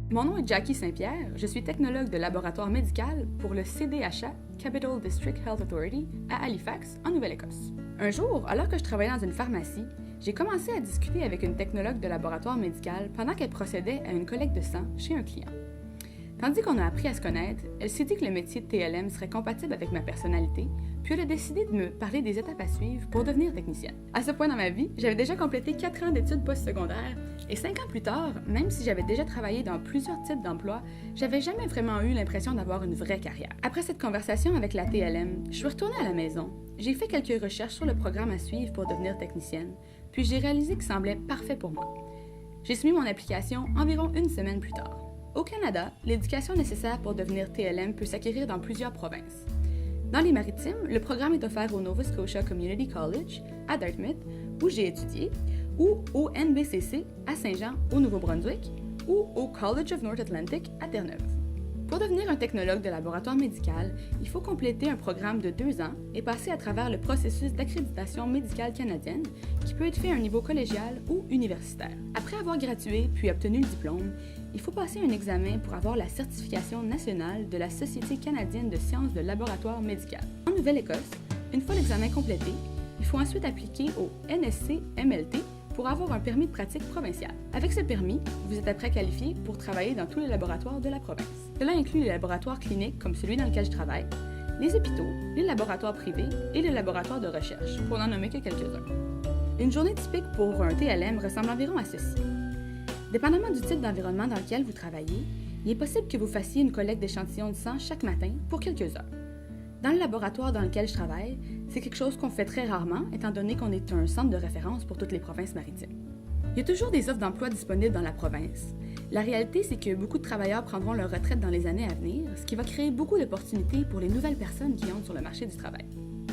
Mon nom est Jackie Saint-Pierre, je suis technologue de laboratoire médical pour le CDHA, Capital District Health Authority, à Halifax, en Nouvelle-Écosse. Un jour, alors que je travaillais dans une pharmacie, j'ai commencé à discuter avec une technologue de laboratoire médical pendant qu'elle procédait à une collecte de sang chez un client. Tandis qu'on a appris à se connaître, elle s'est dit que le métier de TLM serait compatible avec ma personnalité, puis elle a décidé de me parler des étapes à suivre pour devenir technicienne. À ce point dans ma vie, j'avais déjà complété 4 ans d'études postsecondaires, et 5 ans plus tard, même si j'avais déjà travaillé dans plusieurs types d'emplois, j'avais jamais vraiment eu l'impression d'avoir une vraie carrière. Après cette conversation avec la TLM, je suis retournée à la maison, j'ai fait quelques recherches sur le programme à suivre pour devenir technicienne, puis j'ai réalisé qu'il semblait parfait pour moi. J'ai soumis mon application environ une semaine plus tard. Au Canada, l'éducation nécessaire pour devenir TLM peut s'acquérir dans plusieurs provinces. Dans les Maritimes, le programme est offert au Nova Scotia Community College, à Dartmouth, où j'ai étudié, ou au NBCC, à Saint-Jean, au Nouveau-Brunswick, ou au College of North Atlantic, à Terre-Neuve. Pour devenir un technologue de laboratoire médical, il faut compléter un programme de 2 ans et passer à travers le processus d'accréditation médicale canadienne, qui peut être fait à un niveau collégial ou universitaire. Après avoir gradué puis obtenu le diplôme, il faut passer un examen pour avoir la certification nationale de la Société canadienne de sciences de laboratoire médical. En Nouvelle-Écosse, une fois l'examen complété, il faut ensuite appliquer au NSC-MLT pour avoir un permis de pratique provincial. Avec ce permis, vous êtes après qualifié pour travailler dans tous les laboratoires de la province. Cela inclut les laboratoires cliniques comme celui dans lequel je travaille, les hôpitaux, les laboratoires privés et les laboratoires de recherche, pour n'en nommer que quelques-uns. Une journée typique pour un TLM ressemble environ à ceci. Dépendamment du type d'environnement dans lequel vous travaillez, il est possible que vous fassiez une collecte d'échantillons de sang chaque matin pour quelques heures. Dans le laboratoire dans lequel je travaille, c'est quelque chose qu'on fait très rarement, étant donné qu'on est un centre de référence pour toutes les provinces maritimes. Il y a toujours des offres d'emploi disponibles dans la province. La réalité, c'est que beaucoup de travailleurs prendront leur retraite dans les années à venir, ce qui va créer beaucoup d'opportunités pour les nouvelles personnes qui entrent sur le marché du travail.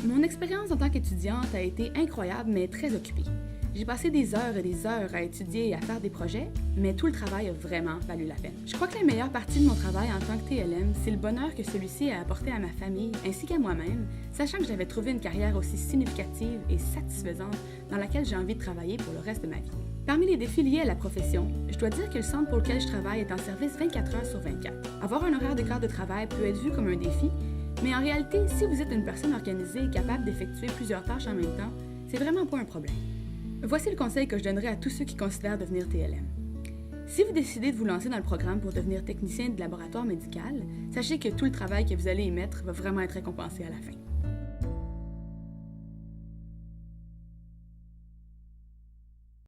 Mon expérience en tant qu'étudiante a été incroyable, mais très occupée. J'ai passé des heures et des heures à étudier et à faire des projets, mais tout le travail a vraiment valu la peine. Je crois que la meilleure partie de mon travail en tant que TLM, c'est le bonheur que celui-ci a apporté à ma famille ainsi qu'à moi-même, sachant que j'avais trouvé une carrière aussi significative et satisfaisante dans laquelle j'ai envie de travailler pour le reste de ma vie. Parmi les défis liés à la profession, je dois dire que le centre pour lequel je travaille est en service 24 heures sur 24. Avoir un horaire de quart de travail peut être vu comme un défi, mais en réalité, si vous êtes une personne organisée et capable d'effectuer plusieurs tâches en même temps, c'est vraiment pas un problème. Voici le conseil que je donnerais à tous ceux qui considèrent devenir TLM. Si vous décidez de vous lancer dans le programme pour devenir technicien de laboratoire médical, sachez que tout le travail que vous allez y mettre va vraiment être récompensé à la fin.